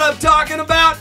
I'm talking about?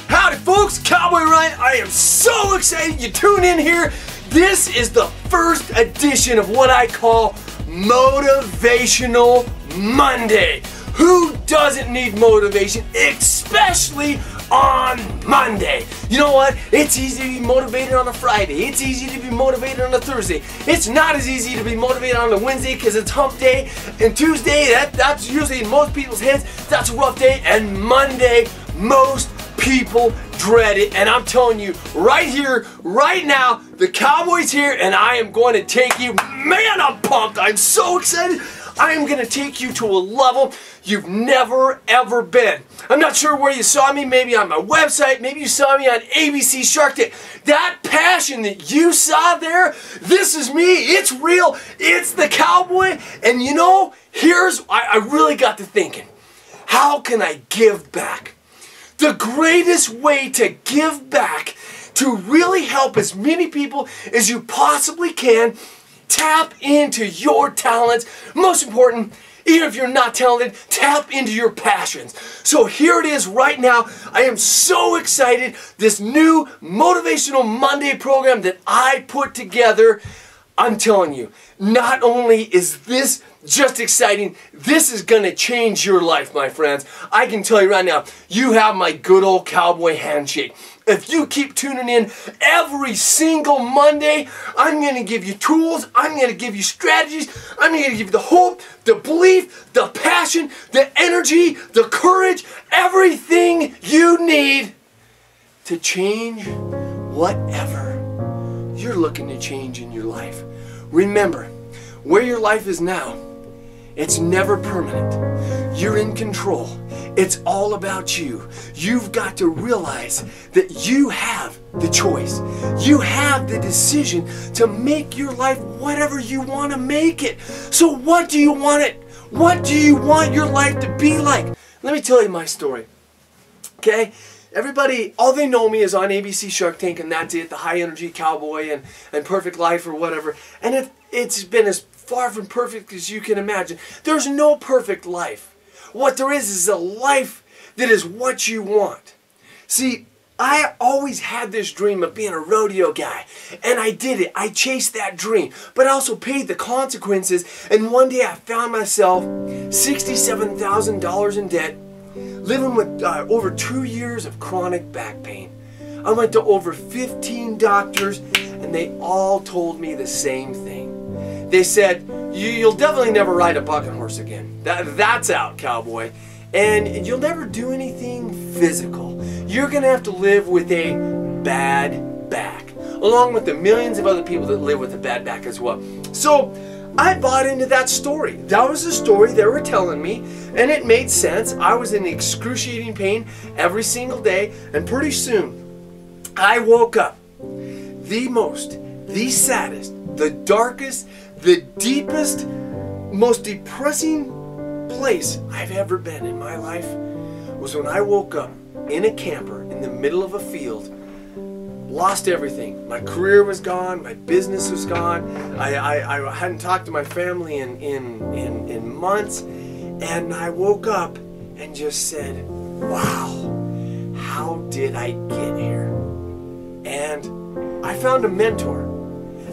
Howdy folks, Cowboy Ryan. I am so excited you tune in here. This is the first edition of what I call Motivational Monday. Who doesn't need motivation, especially on Monday? You know what? It's easy to be motivated on a Friday. It's easy to be motivated on a Thursday. It's not as easy to be motivated on a Wednesday because it's hump day. And Tuesday, that's usually in most people's heads, that's a rough day. And Monday, most people dread it. And I'm telling you, right here, right now, the Cowboy's here and I am going to take you, man, I'm pumped. I'm so excited. I am going to take you to a level you've never ever been. I'm not sure where you saw me, maybe on my website, maybe you saw me on ABC Shark Tank. That passion that you saw there, this is me, it's real, it's the Cowboy. And you know, I really got to thinking, how can I give back? The greatest way to give back, to really help as many people as you possibly can, tap into your talents. Most important, even if you're not talented, tap into your passions. So here it is right now. I am so excited. This new Motivational Monday program that I put together, I'm telling you, not only is this just exciting, this is going to change your life, my friends. I can tell you right now, you have my good old Cowboy handshake. If you keep tuning in every single Monday, I'm going to give you tools, I'm going to give you strategies, I'm going to give you the hope, the belief, the passion, the energy, the courage, everything you need to change whatever you're looking to change in your life. Remember, where your life is now, it's never permanent. You're in control. It's all about you. You've got to realize that you have the choice. You have the decision to make your life whatever you want to make it. So what do you want it? What do you want your life to be like? Let me tell you my story. Okay? Everybody, all they know me is on ABC Shark Tank, and that's it, the high energy cowboy and perfect life or whatever. And it's been as far from perfect as you can imagine. There's no perfect life. What there is a life that is what you want. See, I always had this dream of being a rodeo guy, and I did it. I chased that dream, but I also paid the consequences, and one day I found myself $67,000 in debt, living with over 2 years of chronic back pain. I went to over 15 doctors, and they all told me the same thing. They said, you'll definitely never ride a bucking horse again. That's out, Cowboy. And you'll never do anything physical. You're going to have to live with a bad back, along with the millions of other people that live with a bad back as well. So I bought into that story. That was the story they were telling me, and it made sense. I was in excruciating pain every single day, and pretty soon I woke up the saddest, the darkest, the deepest, most depressing place I've ever been in my life was when I woke up in a camper in the middle of a field, lost everything. My career was gone, my business was gone, I hadn't talked to my family in months, and I woke up and just said, wow, how did I get here? And I found a mentor.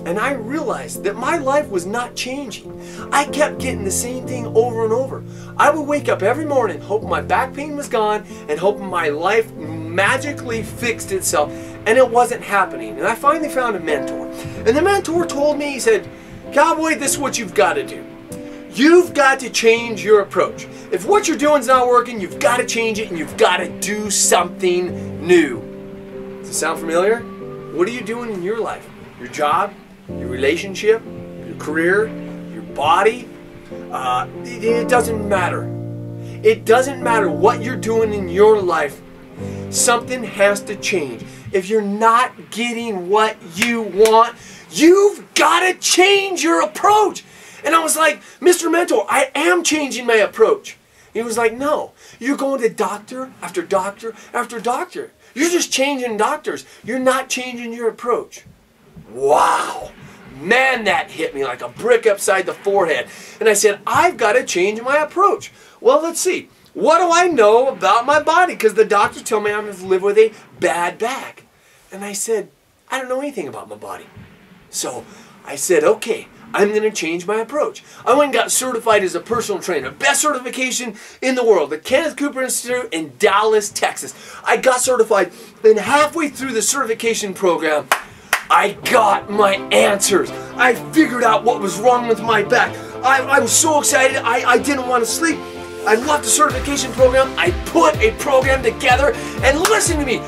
And I realized that my life was not changing. I kept getting the same thing over and over. I would wake up every morning hoping my back pain was gone and hoping my life magically fixed itself, and it wasn't happening. And I finally found a mentor. And the mentor told me, he said, Cowboy, this is what you've got to do. You've got to change your approach. If what you're doing is not working, you've got to change it and you've got to do something new. Does it sound familiar? What are you doing in your life? Your job? Your relationship, your career, your body, it doesn't matter. It doesn't matter what you're doing in your life. Something has to change. If you're not getting what you want, you've got to change your approach. And I was like, Mr. Mentor, I am changing my approach. He was like, no, you're going to doctor after doctor after doctor. You're just changing doctors. You're not changing your approach. Wow. Man, that hit me like a brick upside the forehead. And I said, I've got to change my approach. Well, let's see. what do I know about my body? Because the doctors tell me I'm going to live with a bad back. And I said, I don't know anything about my body. So I said, okay, I'm going to change my approach. I went and got certified as a personal trainer. Best certification in the world. The Kenneth Cooper Institute in Dallas, Texas. I got certified, and halfway through the certification program, I got my answers. I figured out what was wrong with my back. I was so excited, I didn't want to sleep. I loved the certification program. I put a program together, and listen to me,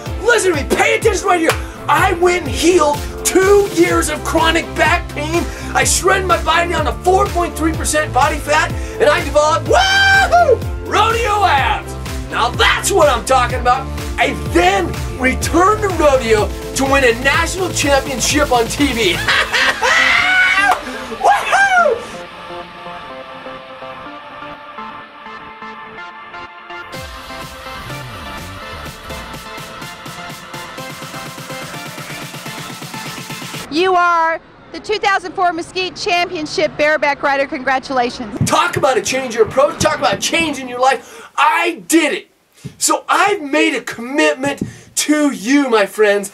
pay attention right here. I went and healed 2 years of chronic back pain. I shredded my body down to 4.3% body fat, and I developed, woohoo, rodeo abs. Now that's what I'm talking about. I then returned to rodeo to win a national championship on TV. Woohoo! You are the 2004 Mesquite Championship bareback rider. Congratulations. Talk about a change your approach. Talk about changing your life. I did it. So I've made a commitment to you, my friends.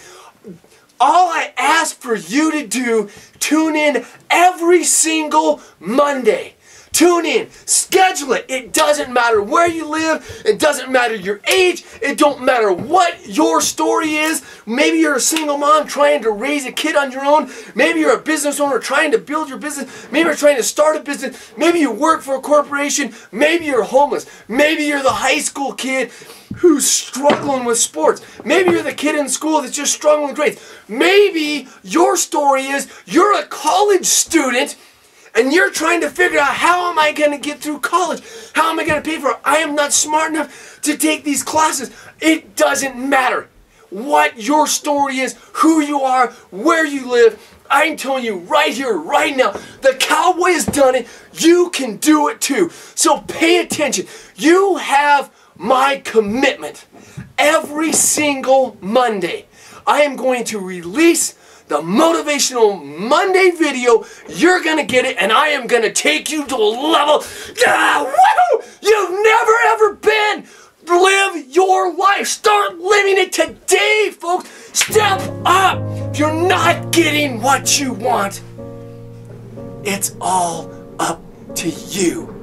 All I ask for you to do, tune in every single Monday. Tune in, schedule it. It doesn't matter where you live. It doesn't matter your age. It don't matter what your story is. Maybe you're a single mom trying to raise a kid on your own. Maybe you're a business owner trying to build your business. Maybe you're trying to start a business. Maybe you work for a corporation. Maybe you're homeless. Maybe you're the high school kid who's struggling with sports. Maybe you're the kid in school that's just struggling with grades. Maybe your story is you're a college student and you're trying to figure out, how am I going to get through college? How am I going to pay for it? I am not smart enough to take these classes. It doesn't matter what your story is, who you are, where you live. I'm telling you right here, right now, the Cowboy has done it. You can do it too. So pay attention. You have my commitment. Every single Monday, I am going to release the Motivational Monday video. You're going to get it, and I am going to take you to a level you've never ever been. Live your life. Start living it today, folks. Step up. If you're not getting what you want, it's all up to you.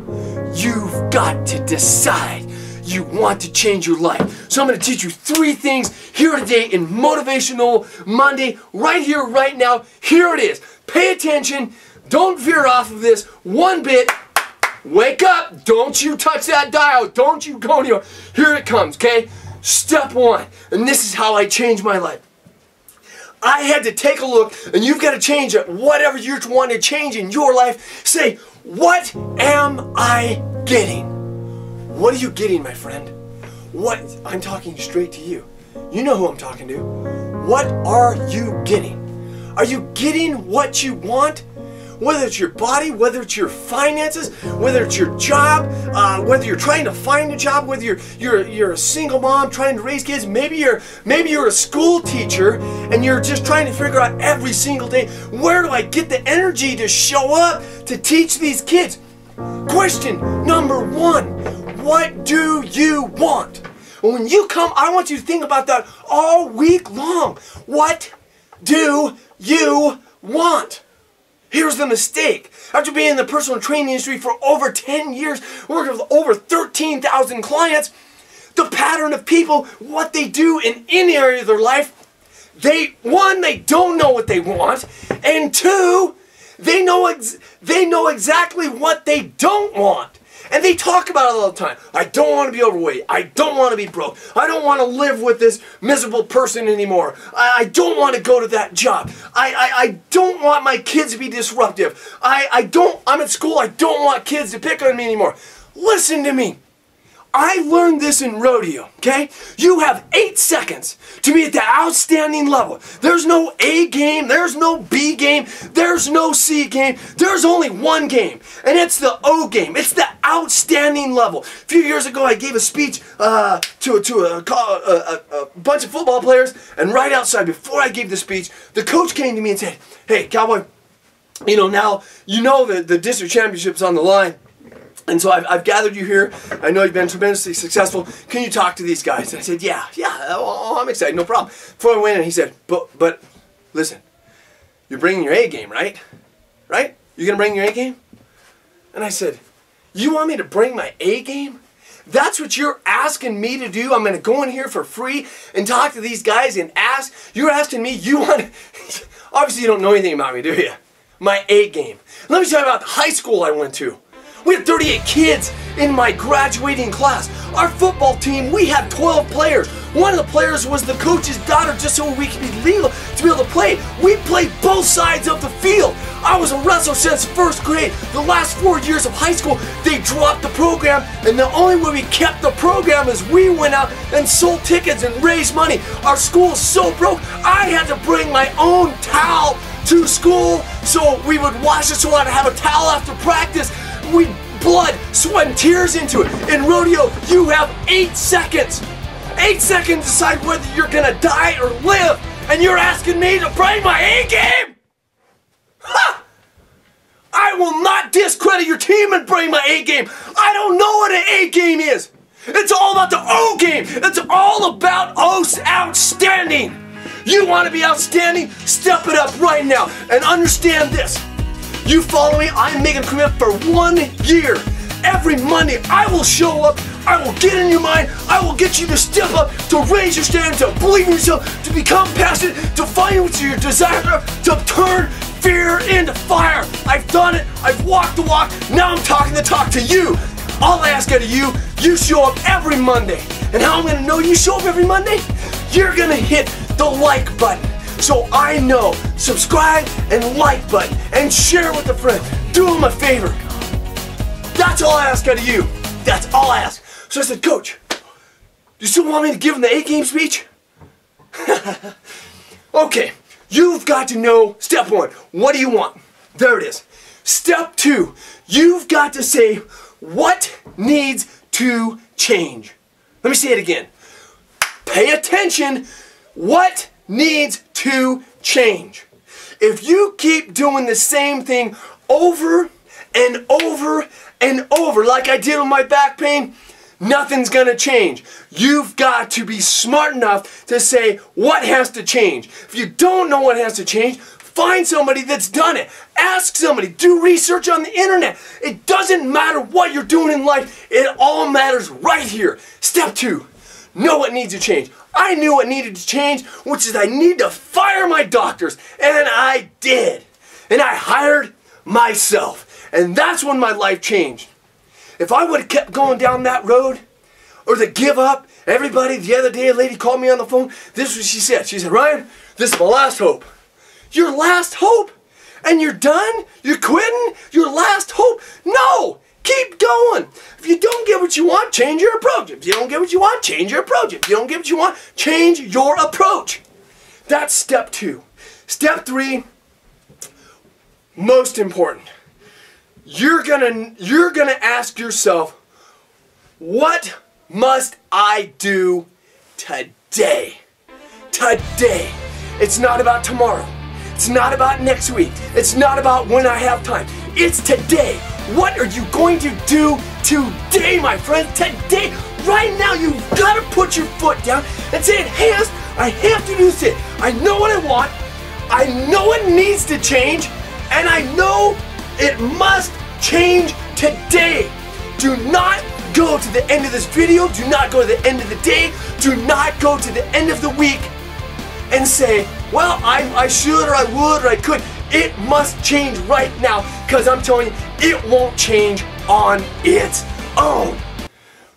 You've got to decide you want to change your life. So I'm going to teach you 3 things here today in Motivational Monday, right here, right now. Here it is. Pay attention. Don't veer off of this one bit. Wake up. Don't you touch that dial. Don't you go anywhere. Here it comes, okay? Step 1. And this is how I changed my life. I had to take a look, and you've got to change it. Whatever you want to change in your life, say, what am I getting? What are you getting, my friend? What? I'm talking straight to you. You know who I'm talking to. What are you getting? Are you getting what you want? Whether it's your body, whether it's your finances, whether it's your job, whether you're trying to find a job, whether you're a single mom trying to raise kids, maybe you're a school teacher and you're just trying to figure out every single day, where do I get the energy to show up to teach these kids? Question number 1. What do you want? When you come, I want you to think about that all week long. What do you want? Here's the mistake. After being in the personal training industry for over 10 years, working with over 13,000 clients, the pattern of people, what they do in any area of their life, one, they don't know what they want, and 2, they know exactly what they don't want. And they talk about it all the time. I don't want to be overweight. I don't want to be broke. I don't want to live with this miserable person anymore. I don't want to go to that job. I don't want my kids to be disruptive. I'm at school. I don't want kids to pick on me anymore. Listen to me. I learned this in rodeo, okay? You have 8 seconds to be at the outstanding level. There's no A game, there's no B game, there's no C game. There's only one game, and it's the O game. It's the outstanding level. A few years ago, I gave a speech to a bunch of football players, and right outside, before I gave the speech, the coach came to me and said, "Hey, Cowboy, now you know the district championship's on the line. And so I've gathered you here. I know you've been tremendously successful. Can you talk to these guys? And I said, yeah, oh, I'm excited, no problem. Before I went in, he said, but listen, you're bringing your A game, right? Right? You're going to bring your A game? And I said, you want me to bring my A game? That's what you're asking me to do? I'm going to go in here for free and talk to these guys and ask? You're asking me, you want obviously you don't know anything about me, do you? My A game. Let me tell you about the high school I went to. We had 38 kids in my graduating class. Our football team, we had 12 players. One of the players was the coach's daughter, just so we could be legal to be able to play. We played both sides of the field. I was a wrestler since first grade. The last 4 years of high school, they dropped the program, and the only way we kept the program is we went out and sold tickets and raised money. Our school is so broke, I had to bring my own towel to school so we would wash it, so I'd have a towel after practice. We blood, sweat, and tears into it. In rodeo, you have 8 seconds. 8 seconds to decide whether you're gonna die or live, and you're asking me to bring my A game? Ha! I will not discredit your team and bring my A game. I don't know what an A game is. It's all about the O game. It's all about outstanding. You want to be outstanding? Step it up right now and understand this. You follow me, I'm making a commitment for 1 year. Every Monday, I will show up, I will get in your mind, I will get you to step up, to raise your standards, to believe in yourself, to become passionate, to find what your desire, to turn fear into fire. I've done it, I've walked the walk, now I'm talking the talk to you. All I ask out of you, you show up every Monday. And how I'm gonna know you show up every Monday? You're gonna hit the like button. So I know, subscribe and like button and share with a friend. Do them a favor. That's all I ask out of you. That's all I ask. So I said, Coach, do you still want me to give him the A game speech? Okay, you've got to know step 1. What do you want? There it is. Step 2, you've got to say what needs to change. Let me say it again. Pay attention. What needs to change? If you keep doing the same thing over and over and over like I did with my back pain, nothing's gonna change. You've got to be smart enough to say what has to change. If you don't know what has to change, find somebody that's done it. Ask somebody. Do research on the internet. It doesn't matter what you're doing in life. It all matters right here. Step 2, know what needs to change. I knew what needed to change, which is I need to fire my doctors. And I did. And I hired myself. And that's when my life changed. If I would have kept going down that road, or to give up, everybody, the other day a lady called me on the phone, this is what she said. She said, Ryan, this is my last hope. Your last hope? And you're done? You're quitting? Your last hope? No! Keep going. If you don't get what you want, change your approach. If you don't get what you want, change your approach. If you don't get what you want, change your approach. That's step 2. Step 3, most important. You're gonna ask yourself, what must I do today? Today. It's not about tomorrow. It's not about next week. It's not about when I have time. It's today. What are you going to do today, my friend? Today, right now, you've got to put your foot down and say, I have to do this. I know what I want. I know it needs to change. And I know it must change today. Do not go to the end of this video. Do not go to the end of the day. Do not go to the end of the week and say, well, I should or I would or I could. It must change right now, because I'm telling you, it won't change on its own.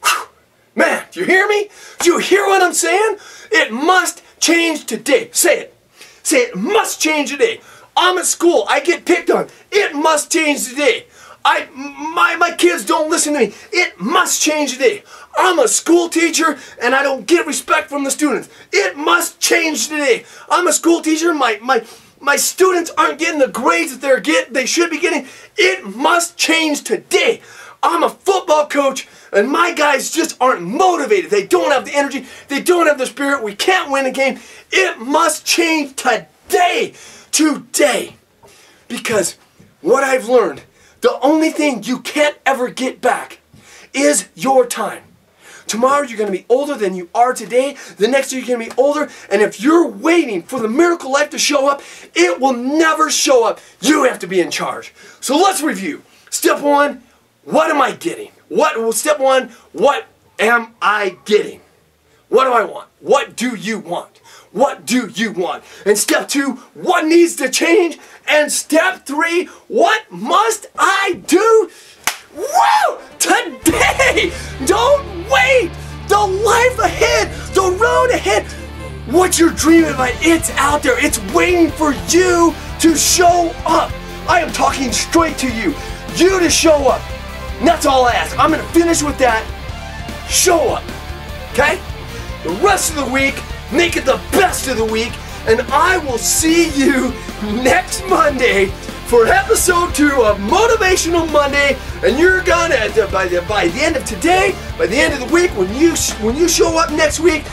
Whew. Man, do you hear me? Do you hear what I'm saying? It must change today. Say it. Say it must change today. I'm at school. I get picked on. It must change today. My kids don't listen to me. It must change today. I'm a school teacher and I don't get respect from the students. It must change today. I'm a school teacher. My students aren't getting the grades that they should be getting. It must change today. I'm a football coach and my guys just aren't motivated. They don't have the energy. They don't have the spirit. We can't win a game. It must change today. Today. Because what I've learned The only thing you can't ever get back is your time. Tomorrow you're going to be older than you are today. The next year you're going to be older. And if you're waiting for the miracle life to show up, it will never show up. You have to be in charge. So let's review. Step one, what am I getting? Step one, what am I getting? What do I want? What do you want? What do you want? And step two, what needs to change? And step three, what must I do? Woo! Today! Don't wait! The life ahead, the road ahead, what you're dreaming about, it's out there. It's waiting for you to show up. I am talking straight to you. You to show up. And that's all I ask. I'm going to finish with that. Show up. Okay? The rest of the week, make it the best of the week. And I will see you next Monday for episode 2 of Motivational Monday. And you're gonna, by the end of today, by the end of the week, when you show up next week,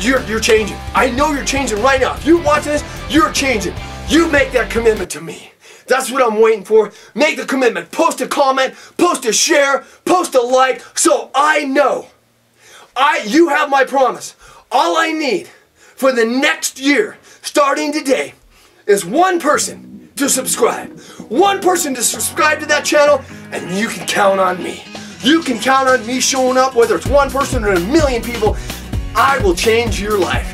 you're changing. I know you're changing right now. If you're watching this, you're changing. You make that commitment to me. That's what I'm waiting for. Make the commitment. Post a comment, post a share, post a like, so I know. You have my promise. All I need for the next year, starting today, is one person to subscribe. One person to subscribe to that channel, and you can count on me. You can count on me showing up, whether it's one person or 1,000,000 people. I will change your life.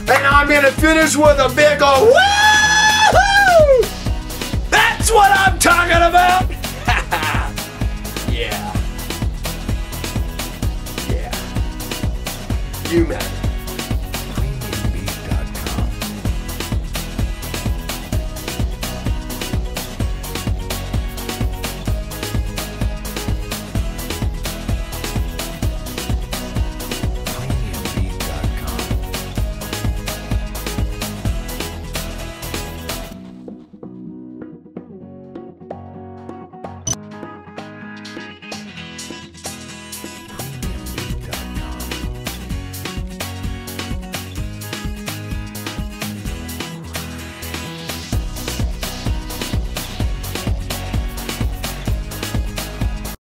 And I'm gonna finish with a big old woo-hoo! That's what I'm talking about! Yeah. Yeah. You matter.